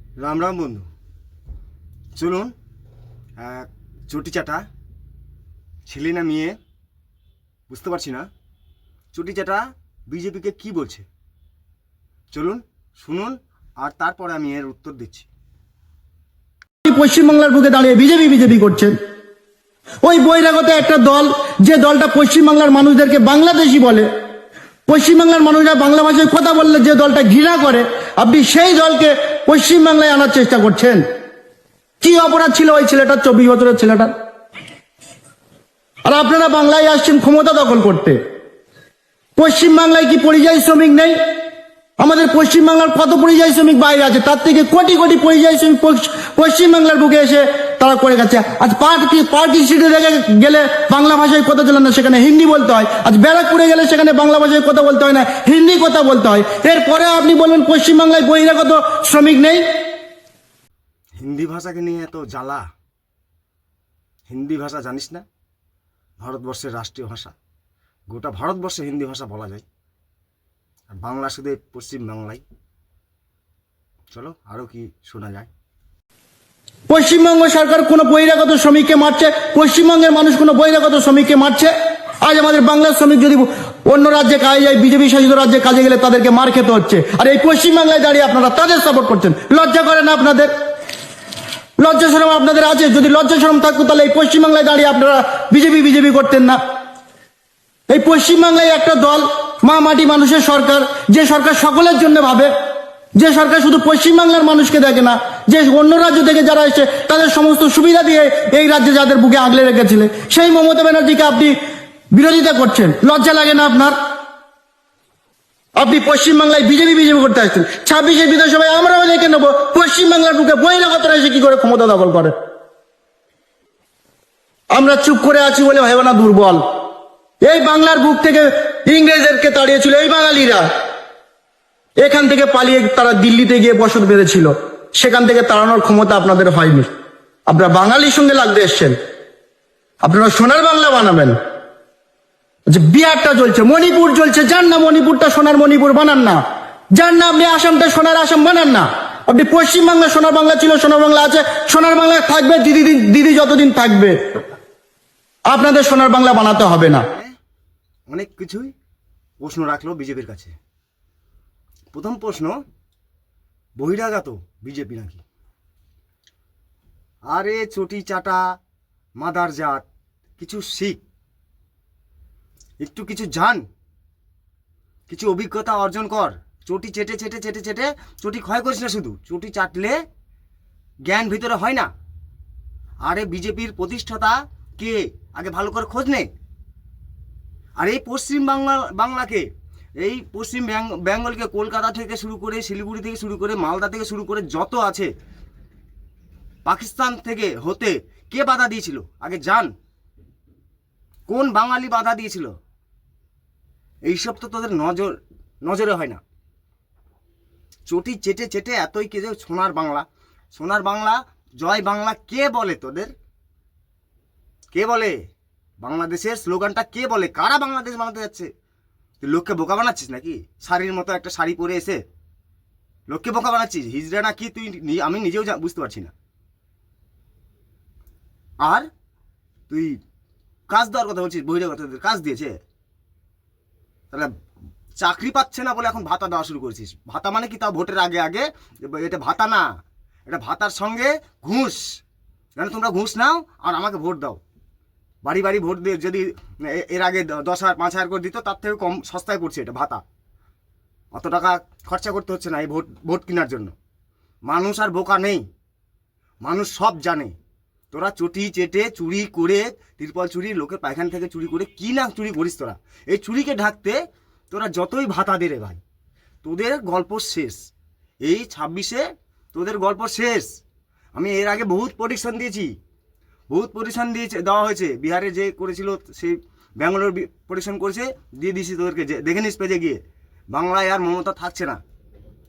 রাম রাম বন্ধু, চলুন চটি চাটা ছেলে না মেয়ে বুঝতে পারছি না। চটি চাটা বিজেপিকে কি বলছে চলুন শুনুন, আর তারপরে আমি এর উত্তর দিচ্ছি। পশ্চিমবাংলার বুকে দাঁড়িয়ে বিজেপি বিজেপি করছেন। ওই বহিরাগত একটা দল, যে দলটা পশ্চিমবাংলার মানুষদেরকে বাংলাদেশি বলে, পশ্চিমবাংলার মানুষরা বাংলা ভাষায় কথা বললে যে দলটা ঘৃণা করে, আপনি সেই দলকে পশ্চিমবাংলায় আনার চেষ্টা করছেন। কি অপরাধ ছিল ওই ছেলেটার, 24 বছরের ছেলেটা? আর আপনারা বাংলায় আসছেন ক্ষমতা দখল করতে। পশ্চিমবাংলায় কি পরিযায়ী শ্রমিক নেই? আমাদের পশ্চিমবাংলার কত পরিযায়ী শ্রমিক বাইরে আছে, তার থেকে কোটি কোটি পরিযায়ী শ্রমিক পশ্চিমবাংলার বুকে এসে তারা করে গেছে। আজ পার্ক ইনস্টিটিউটে গেলে বাংলা ভাষায় কথা চলে না, সেখানে হিন্দি বলতে হয়। আজ ব্যারাকপুরে গেলে সেখানে বাংলা ভাষায় কথা বলতে হয় না, হিন্দি কথা বলতে হয়। এরপরে আপনি বলবেন পশ্চিমবাংলায় বহিরাগত শ্রমিক নেই? হিন্দি ভাষাকে নিয়ে এত জ্বালা। হিন্দি ভাষা জানিস না? ভারতবর্ষের রাষ্ট্রীয় ভাষা। গোটা ভারতবর্ষে হিন্দি ভাষা বলা যায়, আর বাংলা শুধু পশ্চিম বাংলায়। চলো আরও কি শোনা যায়। পশ্চিমবঙ্গ সরকার কোনো বহিরাগত শ্রমিককে মারছে? পশ্চিমবঙ্গের মানুষ কোনো বহিরাগত শ্রমিককে মারছে? আজ আমাদের বাংলার শ্রমিক যদি অন্য রাজ্যে কাজে যায়, বিজেপি শাসিত রাজ্যে কাজে গেলে তাদেরকে মার খেতে হচ্ছে, আর এই পশ্চিমবাংলায় দাঁড়িয়ে আপনারা তাদের সাপোর্ট করছেন। লজ্জা করে না আপনাদের? লজ্জা শরম আপনাদের আছে? যদি লজ্জা শরম থাকতো তাহলে এই পশ্চিমবাংলায় দাঁড়িয়ে আপনারা বিজেপি বিজেপি করতেন না। এই পশ্চিমবাংলায় একটা দল, মা মাটি মানুষের সরকার, যে সরকার সকলের জন্য ভাবে, যে সরকার শুধু পশ্চিমবাংলার মানুষকে দেখে না, যে অন্য রাজ্য থেকে যারা এসে তাদের সমস্ত সুবিধা দিয়ে এই রাজ্যে যাদের বুকে আগলে রেখেছিলেন, সেই মমতা ব্যানার্জিকে আপনি বিরোধিতা করছেন। লজ্জা লাগে না আপনার? আপনি পশ্চিমবাংলায় বিজেপি বিজেপি করতে আসছেন। 26শে বিধানসভায় আমরাও দেখে নেবো পশ্চিমবাংলার বুকে বহিরাগতরা এসে কি করে ক্ষমতা দখল করে। আমরা চুপ করে আছি বলে ভেবে না দুর্বল। এই বাংলার বুক থেকে ইংরেজদেরকে তাড়িয়েছিল এই বাঙালিরা। এখান থেকে পালিয়ে তারা দিল্লিতে গিয়ে বসত বেঁধেছিল, সেখান থেকে তাড়ানোর ক্ষমতা আপনাদের হয়নি। আপনারা বাঙালির সঙ্গে লাগতে এসছেন, আপনারা সোনার বাংলা বানাবেন। যে বিহারটা চলছে, মণিপুর চলছে, যান না মণিপুরটা সোনার মণিপুর বানান না। যান না আপনি আসামটা সোনার আসাম বানান না। আপনি পশ্চিমবাংলা সোনার বাংলা ছিল, সোনার বাংলা আছে, সোনার বাংলা থাকবে দিদি দিদি যতদিন থাকবে। আপনাদের সোনার বাংলা বানাতে হবে না। অনেক কিছুই প্রশ্ন রাখলো বিজেপির কাছে। প্রথম প্রশ্ন, বহিরাগত বিজেপি নাকি? আরে চটি চাটা মাদার জাত, কিছু শিখ, একটু কিছু জান, কিছু অভিজ্ঞতা অর্জন কর। চটি চেটে চেটে চেটে চেটে চটি ক্ষয় করিস না। শুধু চটি চাটলে জ্ঞান ভিতরে হয় না। আরে বিজেপির প্রতিষ্ঠাতা কে আগে ভালো করে খোঁজ নে। আর এই পশ্চিম বাংলাকে, এই পশ্চিম বেঙ্গলকে, কলকাতা থেকে শুরু করে, শিলিগুড়ি থেকে শুরু করে, মালদা থেকে শুরু করে যত আছে, পাকিস্তান থেকে হতে কে বাধা দিয়েছিল আগে জান? কোন বাঙালি বাধা দিয়েছিল? এইসব তো তোদের নজরে হয় না। চটি চেটে চেটে এতই কে যে সোনার বাংলা, সোনার বাংলা, জয় বাংলা কে বলে তোদের? কে বলে? বাংলাদেশের স্লোগানটা কে বলে? কারা বাংলাদেশ বানাতে যাচ্ছে? তুই লোককে বোকা বানাচ্ছিস নাকি? শাড়ির মতো একটা শাড়ি পরে এসে লোককে বোকা বানাচ্ছিস। হিজড়া না কি তুই, আমি নিজেও বুঝতে পারছি না। আর তুই কাজ দেওয়ার কথা বলছিস, বহিরাগতদের কাজ দিয়েছে, তাহলে চাকরি পাচ্ছে না বলে এখন ভাতা দেওয়া শুরু করেছিস। ভাতা মানে কি? তাও ভোটের আগে আগে। এটা ভাতা না, এটা ভাতার সঙ্গে ঘুষ। কেন তোমরা ঘুষ নাও আর আমাকে ভোট দাও। বাড়ি বাড়ি ভোট দিয়ে যদি এর আগে 10,000 5,000 করে দিত, তার থেকে কম সস্তায় পড়ছে এটা ভাতা। অত টাকা খরচা করতে হচ্ছে না এই ভোট কেনার জন্য। মানুষ আর বোকা নেই, মানুষ সব জানে। তোরা চটি চেটে চুরি করে, তিরপল চুরি, লোকের পায়খানা থেকে চুরি করে, কি না চুরি করিস তোরা। এই চুরিকে ঢাকতে তোরা যতই ভাতা দে রে ভাই, তোদের গল্প শেষ। এই 26শে তোদের গল্প শেষ। আমি এর আগে বহুত পরিশ্রম দিয়েছি, বহুত পরিশ্রম দেওয়া হয়েছে। বিহারে যে করেছিল, সেই ব্যাঙ্গালোর পরিশ্রম করেছে, দিয়ে দিয়েছি তোদেরকে। যে দেখে নিস পেজে গিয়ে, বাংলায় আর মমতা থাকছে না।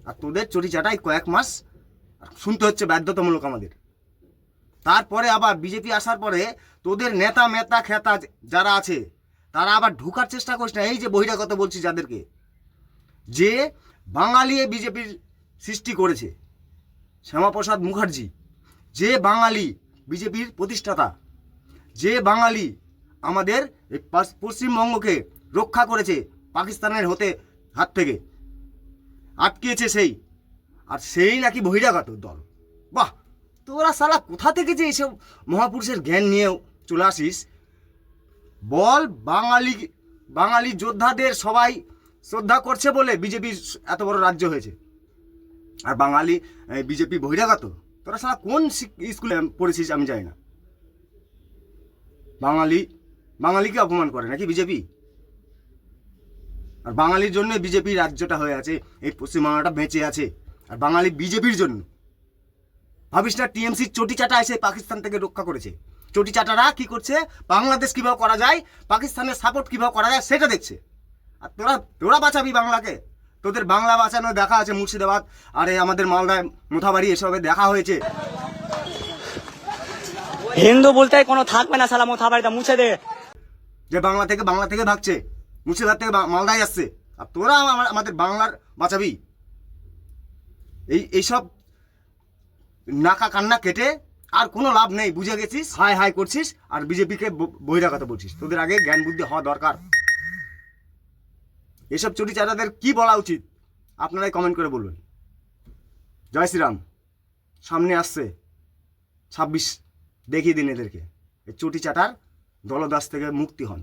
আর তোদের চটি চাটাই কয়েক মাস শুনতে হচ্ছে বাধ্যতামূলক আমাদের। তারপরে আবার বিজেপি আসার পরে তোদের নেতা মেতা খেতা যারা আছে, তারা আবার ঢোকার চেষ্টা করিস না। এই যে বহিরাগত বলছি যাদেরকে, যে বাঙালি বিজেপির সৃষ্টি করেছে, শ্যামাপ্রসাদ মুখার্জি, যে বাঙালি বিজেপির প্রতিষ্ঠাতা, যে বাঙালি আমাদের এই পশ্চিমবঙ্গকে রক্ষা করেছে পাকিস্তানের হাত থেকে, আটকেছে সেই, আর সেই নাকি বহিরাগত দল। বাহ, তোরা সালা কোথা থেকে যে এইসব মহাপুরুষের জ্ঞান নিয়েও চলে আসিস? বল, বাঙালি যোদ্ধাদের সবাই শ্রদ্ধা করছে বলে বিজেপির এত বড় রাজ্য হয়েছে, আর বিজেপি বহিরাগত? তোরা সালা কোন স্কুলে পড়েছিস আমি জানি না। বাঙালিকে অপমান করে নাকি বিজেপি? আর বাঙালির জন্য বিজেপি রাজ্যটা হয়ে আছে, এই পশ্চিমবাংলাটা বেঁচে আছে, আর বাঙালি বিজেপির জন্য। ভাবিস না টিএমসির চটি চাটা এসে পাকিস্তান থেকে রক্ষা করেছে। চটি চাটারা কি করছে? বাংলাদেশ কিভাবে করা যায়, পাকিস্তানের সাপোর্ট কিভাবে করা যায় সেটা দেখছে। আর তোরা বাঁচাবি বাংলাকে? তোদের বাংলা বাঁচানো দেখা আছে মুর্শিদাবাদ, আরে আমাদের মালদায় মোথাবাড়ি এসবে দেখা হয়েছে। হিন্দু বলতে কোনো থাকবে না, সালা মোথাবাড়িটা মুছে দে। যে বাংলা থেকে ভাগছে, মুর্শিদাবাদ থেকে মালদায় আসছে, আর তোরা আমাদের বাংলার বাঁচাবি? এইসব নাকা কান্না কেটে আর কোনো লাভ নেই, বুঝে গেছিস? হাই হাই করছিস আর বিজেপিকে বহিরাগত বলছিস। তোদের আগে জ্ঞান বুদ্ধি হওয়া দরকার। এসব চটি চাটাদের কি বলা উচিত আপনারাই কমেন্ট করে বলবেন। জয় শ্রীরাম। সামনে আসছে 26, দেখিয়ে দিন এদেরকে এই চটি চাটার দলদাস থেকে মুক্তি হন।